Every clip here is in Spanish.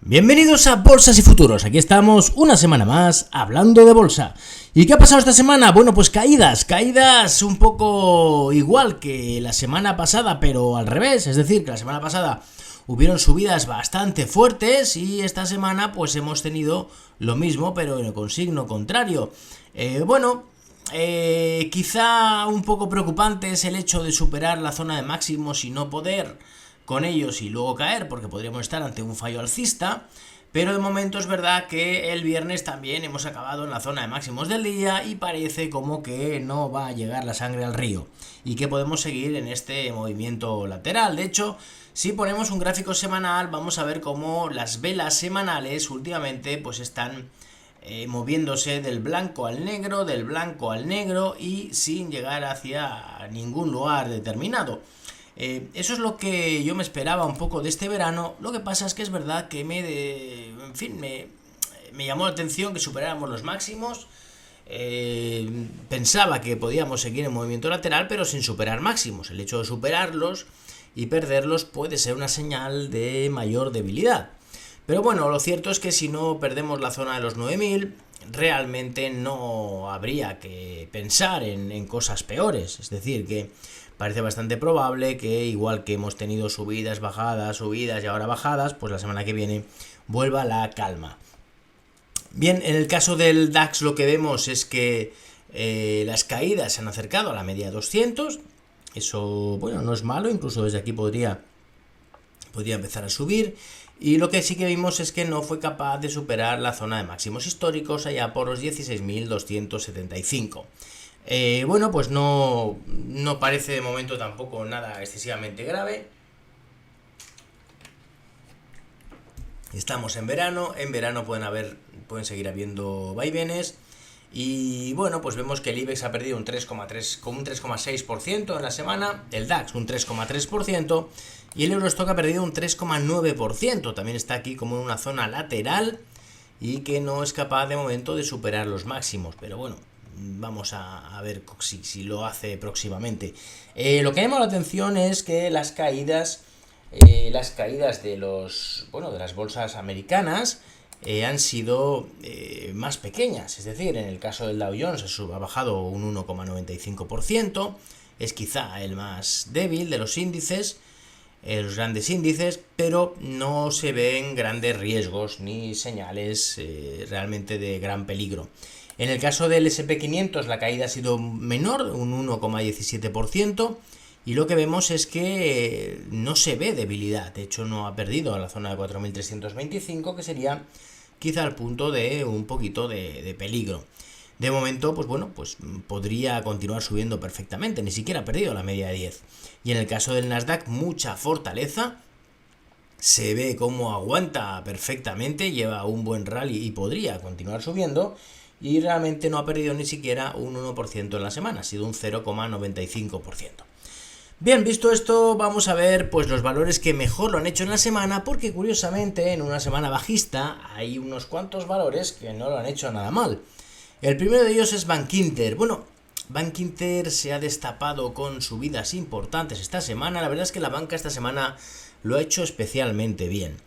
Bienvenidos a Bolsas y Futuros, aquí estamos una semana más hablando de bolsa. ¿Y qué ha pasado esta semana? Bueno, pues caídas un poco igual que la semana pasada, pero al revés, es decir, que la semana pasada hubieron subidas bastante fuertes y esta semana pues hemos tenido lo mismo, pero con signo contrario. Quizá un poco preocupante es el hecho de superar la zona de máximos y no poder con ellos y luego caer, porque podríamos estar ante un fallo alcista, pero de momento es verdad que el viernes también hemos acabado en la zona de máximos del día y parece como que no va a llegar la sangre al río y que podemos seguir en este movimiento lateral. De hecho, si ponemos un gráfico semanal, vamos a ver cómo las velas semanales últimamente pues están moviéndose del blanco al negro y sin llegar hacia ningún lugar determinado. Eso es lo que yo me esperaba un poco de este verano. Lo que pasa es que es verdad que me llamó la atención que superáramos los máximos. Pensaba que podíamos seguir en movimiento lateral, pero sin superar máximos. El hecho de superarlos y perderlos puede ser una señal de mayor debilidad. Pero bueno, lo cierto es que si no perdemos la zona de los 9000, realmente no habría que pensar en cosas peores. Es decir, que parece bastante probable que, igual que hemos tenido subidas y ahora bajadas, pues la semana que viene vuelva la calma. Bien, en el caso del DAX lo que vemos es que las caídas se han acercado a la media 200. Eso, bueno, no es malo, incluso desde aquí podría empezar a subir. Y lo que sí que vimos es que no fue capaz de superar la zona de máximos históricos allá por los 16.275. Pues no parece de momento tampoco nada excesivamente grave. Estamos en verano pueden seguir habiendo vaivenes. Y bueno, pues vemos que el IBEX ha perdido un 3,6% en la semana, el DAX un 3,3% y el Eurostock ha perdido un 3,9%. También está aquí como en una zona lateral y que no es capaz de momento de superar los máximos, pero bueno, vamos a ver si lo hace próximamente. Lo que ha llamado la atención es que las caídas de las bolsas americanas han sido más pequeñas. Es decir, en el caso del Dow Jones ha bajado un 1,95%, es quizá el más débil de los índices, los grandes índices, pero no se ven grandes riesgos ni señales realmente de gran peligro. En el caso del S&P 500 la caída ha sido menor, un 1,17%, y lo que vemos es que no se ve debilidad. De hecho, no ha perdido a la zona de 4.325, que sería quizá el punto de un poquito de peligro. De momento, pues podría continuar subiendo perfectamente, ni siquiera ha perdido la media de 10. Y en el caso del Nasdaq, mucha fortaleza, se ve cómo aguanta perfectamente, lleva un buen rally y podría continuar subiendo, y realmente no ha perdido ni siquiera un 1% en la semana, ha sido un 0,95%. Bien, visto esto, vamos a ver pues los valores que mejor lo han hecho en la semana, porque curiosamente en una semana bajista hay unos cuantos valores que no lo han hecho nada mal. El primero de ellos es Bankinter. Bueno, Bankinter se ha destapado con subidas importantes esta semana. La verdad es que la banca esta semana lo ha hecho especialmente bien.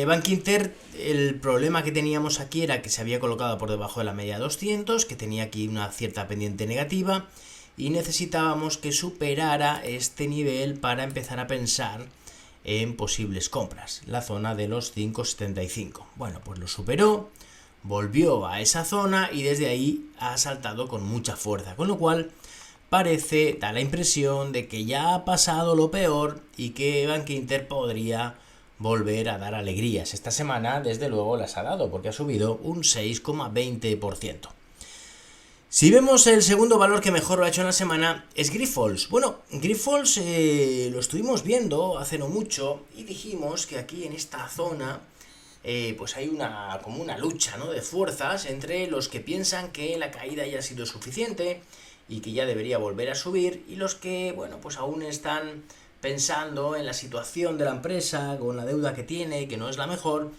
Bankinter, el problema que teníamos aquí era que se había colocado por debajo de la media 200, que tenía aquí una cierta pendiente negativa, y necesitábamos que superara este nivel para empezar a pensar en posibles compras, la zona de los 5,75. Bueno, pues lo superó, volvió a esa zona y desde ahí ha saltado con mucha fuerza, con lo cual da la impresión de que ya ha pasado lo peor y que Bankinter podría volver a dar alegrías. Esta semana, desde luego, las ha dado, porque ha subido un 6,20%. Si vemos el segundo valor que mejor lo ha hecho en la semana, es Grifols. Bueno, Grifols lo estuvimos viendo hace no mucho y dijimos que aquí en esta zona pues hay como una lucha, ¿no?, de fuerzas entre los que piensan que la caída ya ha sido suficiente y que ya debería volver a subir, y los que, bueno, pues aún están pensando en la situación de la empresa, con la deuda que tiene, que no es la mejor,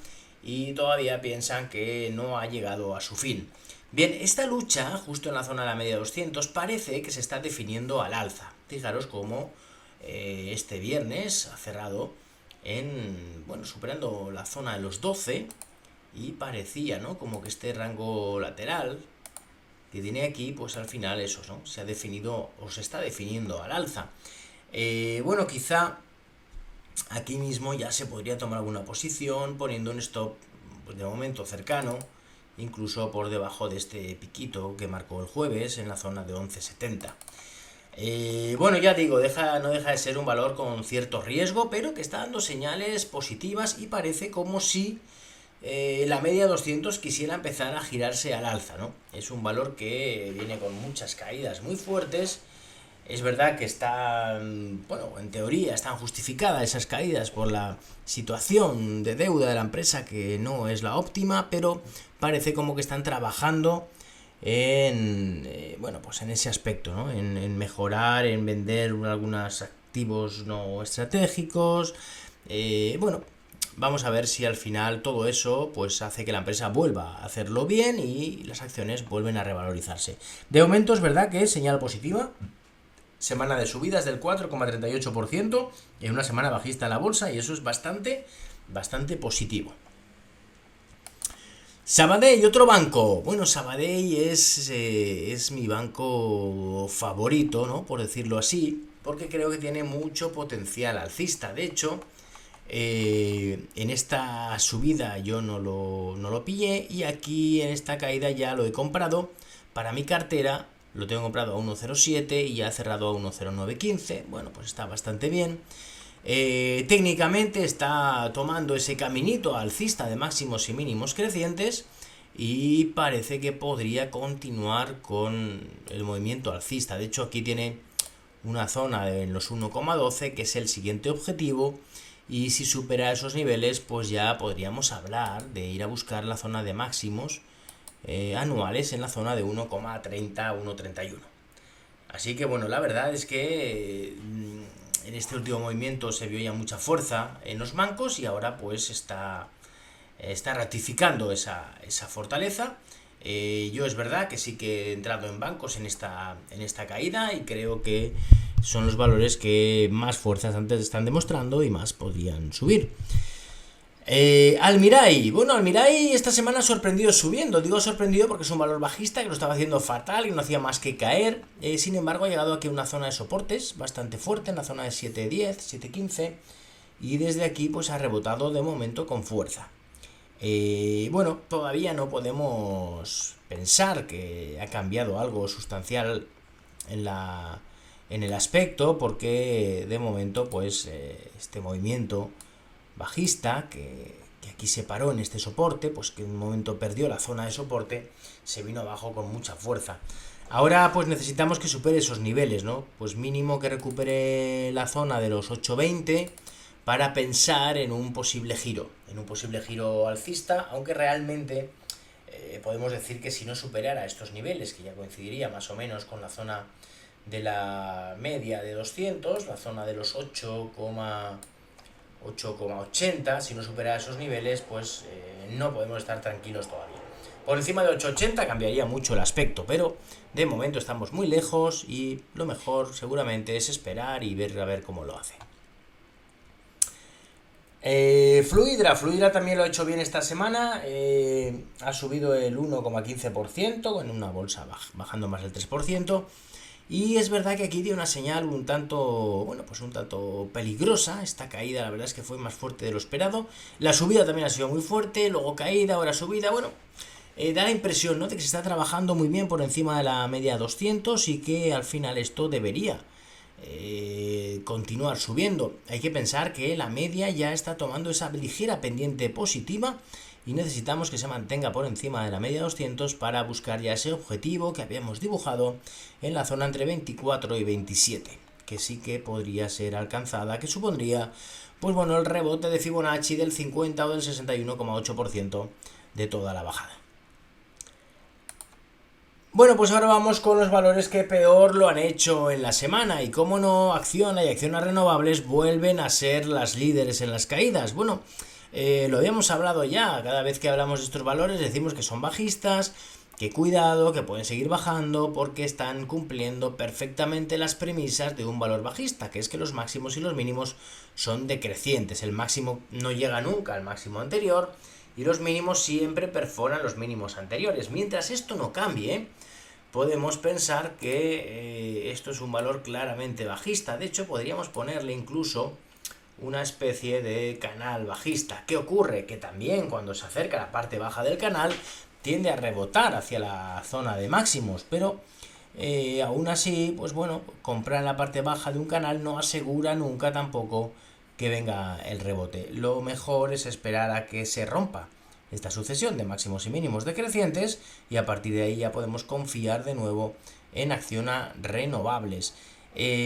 y todavía piensan que no ha llegado a su fin. Bien, esta lucha, justo en la zona de la media 200, parece que se está definiendo al alza. Fijaros cómo este viernes ha cerrado superando la zona de los 12 y parecía, ¿no?, como que este rango lateral que tiene aquí, pues al final eso, ¿no?, se ha definido o se está definiendo al alza. Quizá aquí mismo ya se podría tomar alguna posición poniendo un stop, pues, de momento cercano, incluso por debajo de este piquito que marcó el jueves en la zona de 11.70. Ya digo, no deja de ser un valor con cierto riesgo, pero que está dando señales positivas y parece como si la media 200 quisiera empezar a girarse al alza, ¿no? Es un valor que viene con muchas caídas muy fuertes. Es verdad que en teoría están justificadas esas caídas por la situación de deuda de la empresa, que no es la óptima, pero parece como que están trabajando en ese aspecto, ¿no? En mejorar, en vender algunos activos no estratégicos. Vamos a ver si al final todo eso pues hace que la empresa vuelva a hacerlo bien y las acciones vuelven a revalorizarse. De momento es verdad que es señal positiva. Semana de subidas del 4,38% en una semana bajista en la bolsa, y eso es bastante positivo. Sabadell, otro banco. Bueno, Sabadell es mi banco favorito, ¿no?, por decirlo así, porque creo que tiene mucho potencial alcista. De hecho, en esta subida yo no lo pillé, y aquí en esta caída ya lo he comprado para mi cartera. Lo tengo comprado a 1.07 y ya ha cerrado a 1.0915. Bueno, pues está bastante bien. Técnicamente está tomando ese caminito alcista de máximos y mínimos crecientes, y parece que podría continuar con el movimiento alcista. De hecho, aquí tiene una zona en los 1,12 que es el siguiente objetivo, y si supera esos niveles pues ya podríamos hablar de ir a buscar la zona de máximos anuales en la zona de 1,30 a 1,31. Así que la verdad es que en este último movimiento se vio ya mucha fuerza en los bancos, y ahora pues está ratificando esa fortaleza. Yo es verdad que sí que he entrado en bancos en esta caída, y creo que son los valores que más fuerzas antes están demostrando y más podrían subir. Almirall. Almirall esta semana ha sorprendido subiendo. Digo sorprendido porque es un valor bajista que lo estaba haciendo fatal y no hacía más que caer. Sin embargo, ha llegado aquí a una zona de soportes bastante fuerte, en la zona de 7.10, 7.15, y desde aquí pues ha rebotado de momento con fuerza. Todavía no podemos pensar que ha cambiado algo sustancial en el aspecto, porque de momento pues este movimiento bajista que aquí se paró en este soporte, pues que en un momento perdió la zona de soporte, se vino abajo con mucha fuerza. Ahora pues necesitamos que supere esos niveles, ¿no? Pues mínimo que recupere la zona de los 8.20 para pensar en un posible giro alcista, aunque realmente podemos decir que si no superara estos niveles, que ya coincidiría más o menos con la zona de la media de 200, la zona de los 8,80, si no supera esos niveles, pues no podemos estar tranquilos todavía. Por encima de 8,80 cambiaría mucho el aspecto, pero de momento estamos muy lejos, y lo mejor seguramente es esperar y ver a ver cómo lo hace. Fluidra también lo ha hecho bien esta semana, ha subido el 1,15% en una bolsa bajando más del 3%. Y es verdad que aquí dio una señal un tanto peligrosa. Esta caída, la verdad es que fue más fuerte de lo esperado. La subida también ha sido muy fuerte, luego caída, ahora subida. Da la impresión, ¿no?, de que se está trabajando muy bien por encima de la media 200, y que al final esto debería continuar subiendo. Hay que pensar que la media ya está tomando esa ligera pendiente positiva, y necesitamos que se mantenga por encima de la media 200 para buscar ya ese objetivo que habíamos dibujado en la zona entre 24 y 27, que sí que podría ser alcanzada, que supondría el rebote de Fibonacci del 50 o del 61,8% de toda la bajada. Pues ahora vamos con los valores que peor lo han hecho en la semana, y cómo no, Acciona y Acciona Renovables vuelven a ser las líderes en las caídas. Lo habíamos hablado ya, cada vez que hablamos de estos valores decimos que son bajistas, que cuidado, que pueden seguir bajando porque están cumpliendo perfectamente las premisas de un valor bajista, que es que los máximos y los mínimos son decrecientes. El máximo no llega nunca al máximo anterior y los mínimos siempre perforan los mínimos anteriores. Mientras esto no cambie, podemos pensar que esto es un valor claramente bajista. De hecho, podríamos ponerle incluso una especie de canal bajista. ¿Qué ocurre? Que también cuando se acerca a la parte baja del canal tiende a rebotar hacia la zona de máximos, pero aún así, pues bueno, comprar en la parte baja de un canal no asegura nunca tampoco que venga el rebote. Lo mejor es esperar a que se rompa esta sucesión de máximos y mínimos decrecientes y a partir de ahí ya podemos confiar de nuevo en Acciona Renovables.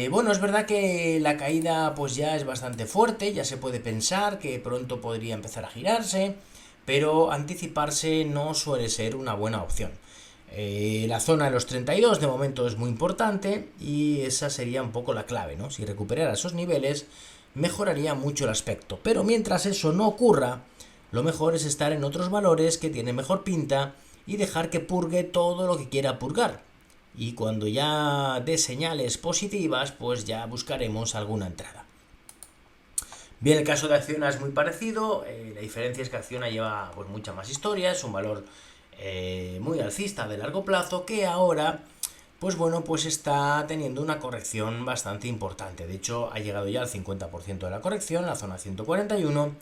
Bueno, es verdad que la caída pues ya es bastante fuerte, ya se puede pensar que pronto podría empezar a girarse, pero anticiparse no suele ser una buena opción. La zona de los 32 de momento es muy importante y esa sería un poco la clave, ¿no? Si recuperara esos niveles mejoraría mucho el aspecto, pero mientras eso no ocurra, lo mejor es estar en otros valores que tienen mejor pinta y dejar que purgue todo lo que quiera purgar. Y cuando ya dé señales positivas, pues ya buscaremos alguna entrada. Bien, el caso de Acciona es muy parecido, la diferencia es que Acciona lleva pues mucha más historia, es un valor muy alcista de largo plazo que ahora pues bueno, pues está teniendo una corrección bastante importante. De hecho, ha llegado ya al 50% de la corrección, en la zona 141,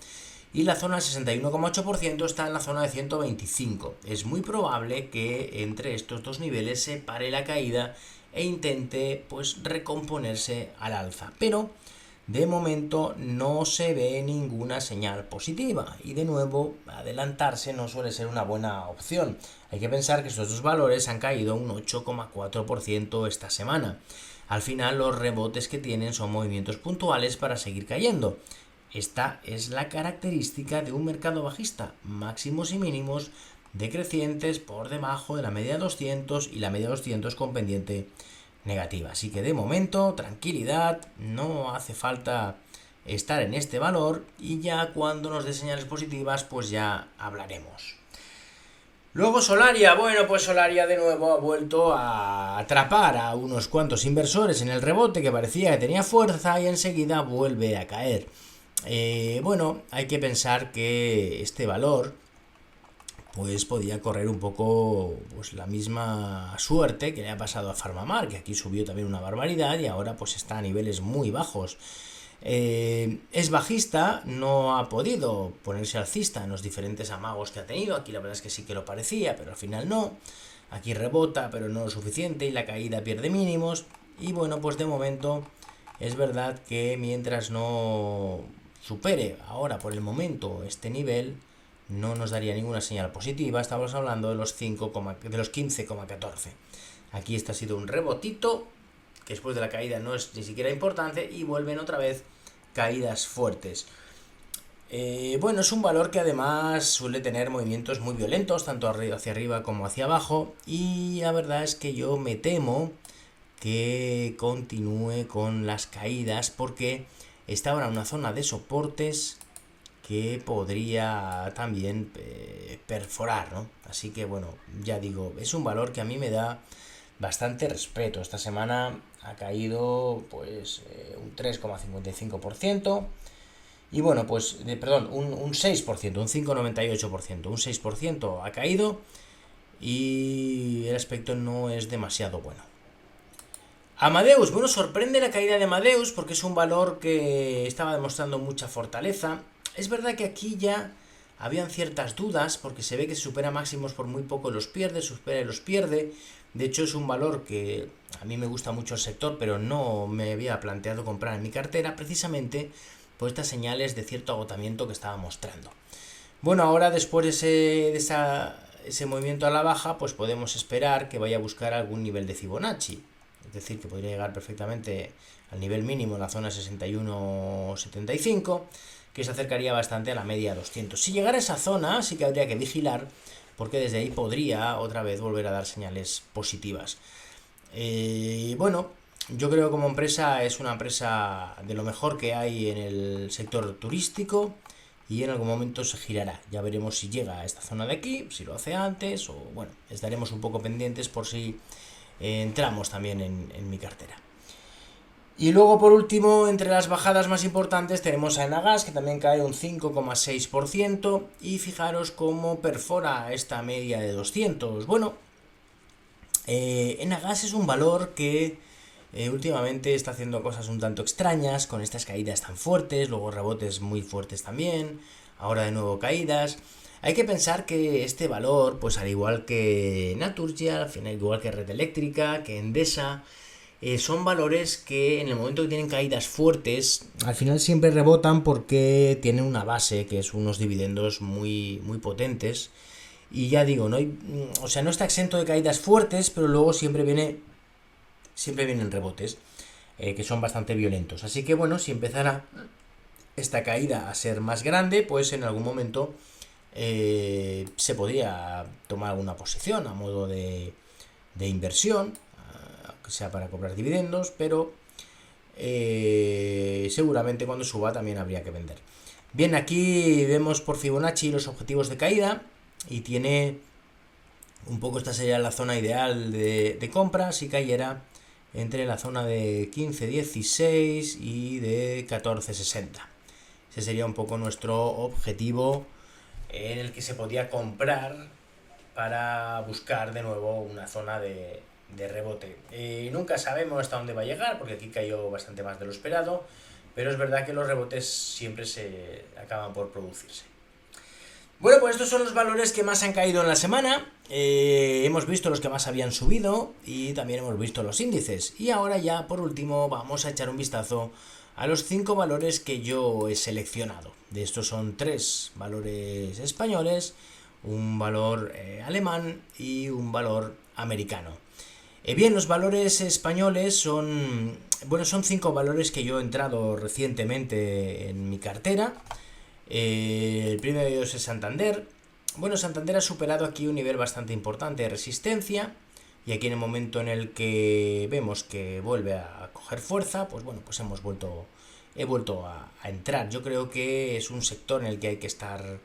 y la zona 61,8% está en la zona de 125. Es muy probable que entre estos dos niveles se pare la caída e intente pues recomponerse al alza. Pero de momento no se ve ninguna señal positiva y de nuevo adelantarse no suele ser una buena opción. Hay que pensar que estos dos valores han caído un 8,4% esta semana. Al final los rebotes que tienen son movimientos puntuales para seguir cayendo. Esta es la característica de un mercado bajista, máximos y mínimos decrecientes por debajo de la media 200 y la media 200 con pendiente negativa. Así que de momento, tranquilidad, no hace falta estar en este valor y ya cuando nos dé señales positivas, pues ya hablaremos. Luego Solaria, bueno, pues Solaria de nuevo ha vuelto a atrapar a unos cuantos inversores en el rebote que parecía que tenía fuerza y enseguida vuelve a caer. Bueno, hay que pensar que este valor pues podía correr un poco pues la misma suerte que le ha pasado a Farmamar, que aquí subió también una barbaridad y ahora pues está a niveles muy bajos. Es bajista, no ha podido ponerse alcista en los diferentes amagos que ha tenido. Aquí la verdad es que sí que lo parecía, pero al final no. Aquí rebota, pero no lo suficiente y la caída pierde mínimos. Y bueno, pues de momento es verdad que mientras no supere ahora por el momento este nivel, no nos daría ninguna señal positiva. Estamos hablando de los 15,14. Aquí este ha sido un rebotito que después de la caída no es ni siquiera importante y vuelven otra vez caídas fuertes. Bueno, es un valor que además suele tener movimientos muy violentos, tanto hacia arriba como hacia abajo, y la verdad es que yo me temo que continúe con las caídas porque está ahora en una zona de soportes que podría también perforar, ¿no? Así que bueno, ya digo, es un valor que a mí me da bastante respeto. Esta semana ha caído pues un 3,55% y bueno, pues perdón, un 6%, un 5,98%, un 6% ha caído y el aspecto no es demasiado bueno. Amadeus, bueno, sorprende la caída de Amadeus porque es un valor que estaba demostrando mucha fortaleza. Es verdad que aquí ya habían ciertas dudas porque se ve que se supera máximos por muy poco los pierde, supera y los pierde. De hecho es un valor que a mí me gusta mucho el sector, pero no me había planteado comprar en mi cartera precisamente por estas señales de cierto agotamiento que estaba mostrando. Bueno, ahora después de ese movimiento a la baja, pues podemos esperar que vaya a buscar algún nivel de Fibonacci. Es decir, que podría llegar perfectamente al nivel mínimo en la zona 61,75, que se acercaría bastante a la media 200. Si llegara a esa zona, sí que habría que vigilar, porque desde ahí podría otra vez volver a dar señales positivas. Bueno, yo creo que como empresa es una empresa de lo mejor que hay en el sector turístico y en algún momento se girará. Ya veremos si llega a esta zona de aquí, si lo hace antes, o bueno, estaremos un poco pendientes por si entramos también en mi cartera. Y luego, por último, entre las bajadas más importantes tenemos a Enagas, que también cae un 5,6%, y fijaros cómo perfora esta media de 200. Bueno, Enagas es un valor que últimamente está haciendo cosas un tanto extrañas, con estas caídas tan fuertes, luego rebotes muy fuertes también, ahora de nuevo caídas. Hay que pensar que este valor, pues al igual que Naturgy, al final igual que Red Eléctrica, que Endesa, son valores que en el momento que tienen caídas fuertes, al final siempre rebotan porque tienen una base, que es unos dividendos muy, muy potentes. Y ya digo, no está exento de caídas fuertes, pero luego siempre vienen rebotes, que son bastante violentos. Así que bueno, si empezara esta caída a ser más grande, pues en algún momento se podría tomar una posición a modo de inversión, aunque sea para cobrar dividendos, pero seguramente cuando suba también habría que vender. Bien, aquí vemos por Fibonacci los objetivos de caída y tiene un poco, esta sería la zona ideal de compra si cayera entre la zona de 15.16 y de 14.60. Ese sería un poco nuestro objetivo en el que se podía comprar para buscar de nuevo una zona de rebote. Nunca sabemos hasta dónde va a llegar, porque aquí cayó bastante más de lo esperado, pero es verdad que los rebotes siempre se acaban por producirse. Bueno, pues estos son los valores que más han caído en la semana. Hemos visto los que más habían subido y también hemos visto los índices. Y ahora ya, por último, vamos a echar un vistazo a los 5 valores que yo he seleccionado. De estos son 3 valores españoles, un valor alemán y un valor americano. Bien, los valores españoles son 5 valores que yo he entrado recientemente en mi cartera. El primero de ellos es Santander. Bueno, Santander ha superado aquí un nivel bastante importante de resistencia, y aquí en el momento en el que vemos que vuelve a coger fuerza, pues bueno, pues he vuelto a entrar. Yo creo que es un sector en el que hay que estar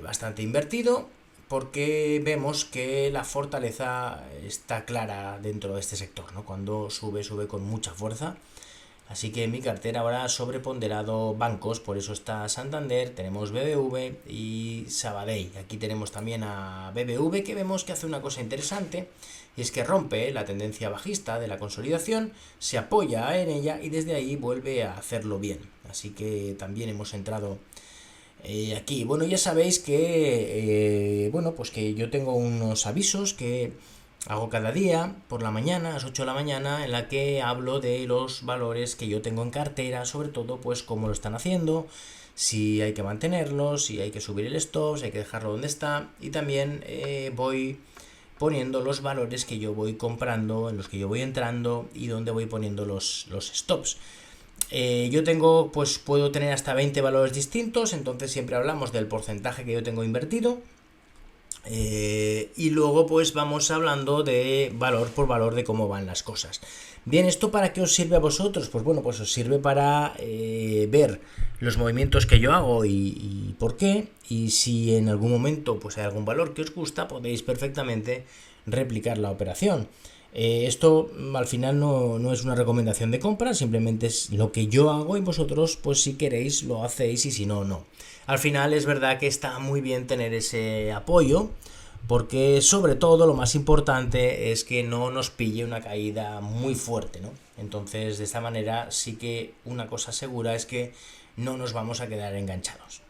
bastante invertido, porque vemos que la fortaleza está clara dentro de este sector, ¿no? Cuando sube con mucha fuerza. Así que en mi cartera ahora ha sobreponderado bancos, por eso está Santander, tenemos BBV y Sabadell. Aquí tenemos también a BBV, que vemos que hace una cosa interesante, y es que rompe la tendencia bajista de la consolidación, se apoya en ella y desde ahí vuelve a hacerlo bien. Así que también hemos entrado aquí. Bueno, ya sabéis que pues que yo tengo unos avisos que hago cada día por la mañana, a las 8 de la mañana, en la que hablo de los valores que yo tengo en cartera, sobre todo pues cómo lo están haciendo, si hay que mantenerlos, si hay que subir el stop, si hay que dejarlo donde está, y también voy poniendo los valores que yo voy comprando, en los que yo voy entrando y donde voy poniendo los stops. Yo puedo tener hasta 20 valores distintos, entonces siempre hablamos del porcentaje que yo tengo invertido. Y luego pues vamos hablando de valor por valor de cómo van las cosas. Bien, ¿esto para qué os sirve a vosotros? Pues bueno, pues os sirve para ver los movimientos que yo hago y por qué, y si en algún momento pues hay algún valor que os gusta, podéis perfectamente replicar la operación. Esto al final no es una recomendación de compra, simplemente es lo que yo hago y vosotros pues si queréis lo hacéis y si no, no. Al final es verdad que está muy bien tener ese apoyo, porque sobre todo lo más importante es que no nos pille una caída muy fuerte, ¿no? Entonces de esta manera sí que una cosa segura es que no nos vamos a quedar enganchados.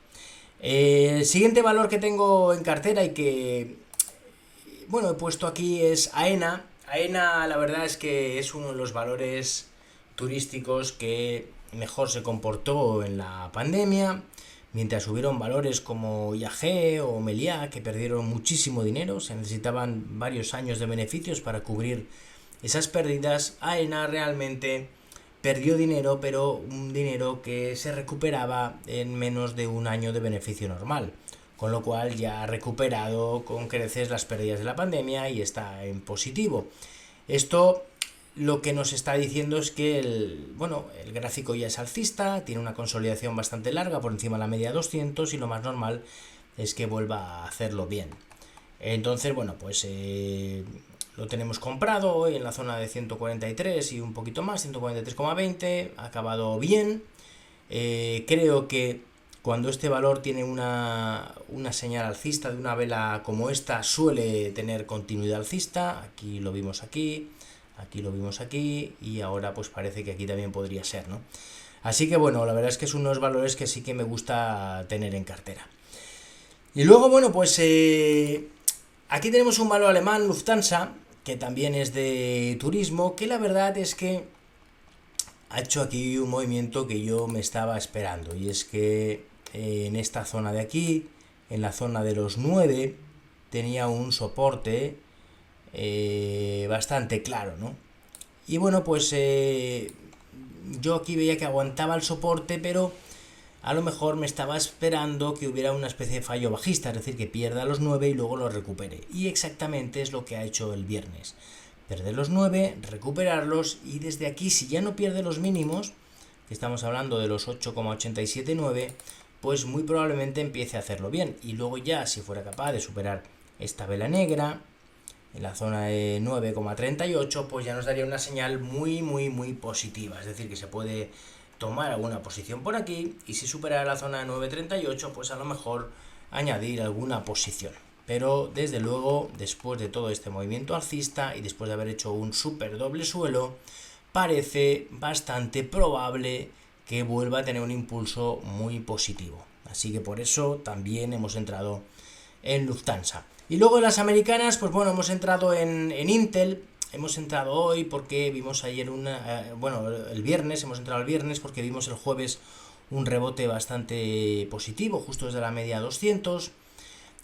El siguiente valor que tengo en cartera y que he puesto aquí es AENA. AENA, la verdad es que es uno de los valores turísticos que mejor se comportó en la pandemia, mientras hubieron valores como IAG o Meliá que perdieron muchísimo dinero, se necesitaban varios años de beneficios para cubrir esas pérdidas. AENA realmente perdió dinero, pero un dinero que se recuperaba en menos de un año de beneficio normal, con lo cual ya ha recuperado con creces las pérdidas de la pandemia y está en positivo. Esto lo que nos está diciendo es que el gráfico ya es alcista, tiene una consolidación bastante larga por encima de la media 200 y lo más normal es que vuelva a hacerlo bien. Entonces, bueno, pues lo tenemos comprado hoy en la zona de 143 y un poquito más, 143,20, ha acabado bien. Creo que cuando este valor tiene una señal alcista de una vela como esta, suele tener continuidad alcista. Aquí lo vimos aquí lo vimos aquí y ahora pues parece que aquí también podría ser, ¿no? Así que bueno, la verdad es que es unos valores que sí que me gusta tener en cartera. Y luego, bueno, pues aquí tenemos un valor alemán, Lufthansa, que también es de turismo, que la verdad es que ha hecho aquí un movimiento que yo me estaba esperando, y es que en esta zona de aquí, en la zona de los 9, tenía un soporte bastante claro, ¿no? Y bueno, pues yo aquí veía que aguantaba el soporte, pero a lo mejor me estaba esperando que hubiera una especie de fallo bajista, es decir, que pierda los 9 y luego los recupere. Y exactamente es lo que ha hecho el viernes. Perder los 9, recuperarlos, y desde aquí, si ya no pierde los mínimos, que estamos hablando de los 8,879, pues muy probablemente empiece a hacerlo bien. Y luego ya, si fuera capaz de superar esta vela negra en la zona de 9,38, pues ya nos daría una señal muy positiva, es decir, que se puede tomar alguna posición por aquí, y si supera la zona de 9,38, pues a lo mejor añadir alguna posición. Pero desde luego, después de todo este movimiento alcista y después de haber hecho un super doble suelo, parece bastante probable que vuelva a tener un impulso muy positivo. Así que por eso también hemos entrado en Lufthansa. Y luego las americanas, pues bueno, hemos entrado en Intel. Hemos entrado hoy porque vimos ayer el viernes, hemos entrado el viernes porque vimos el jueves un rebote bastante positivo, justo desde la media 200.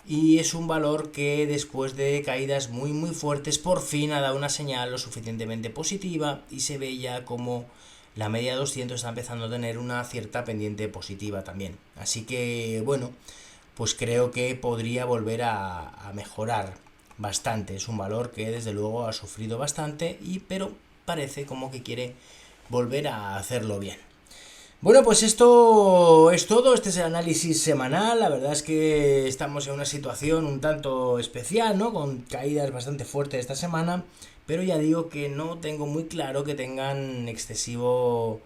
Y es un valor que después de caídas muy fuertes, por fin ha dado una señal lo suficientemente positiva, y se ve ya como la media 200 está empezando a tener una cierta pendiente positiva también. Así que bueno, pues creo que podría volver a mejorar bastante. Es un valor que desde luego ha sufrido bastante, pero parece como que quiere volver a hacerlo bien. Bueno, pues esto es todo, este es el análisis semanal. La verdad es que estamos en una situación un tanto especial, ¿no? Con caídas bastante fuertes esta semana, pero ya digo que no tengo muy claro que tengan excesiva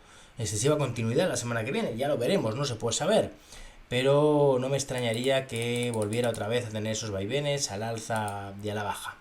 continuidad la semana que viene. Ya lo veremos, no se puede saber, pero no me extrañaría que volviera otra vez a tener esos vaivenes al alza y a la baja.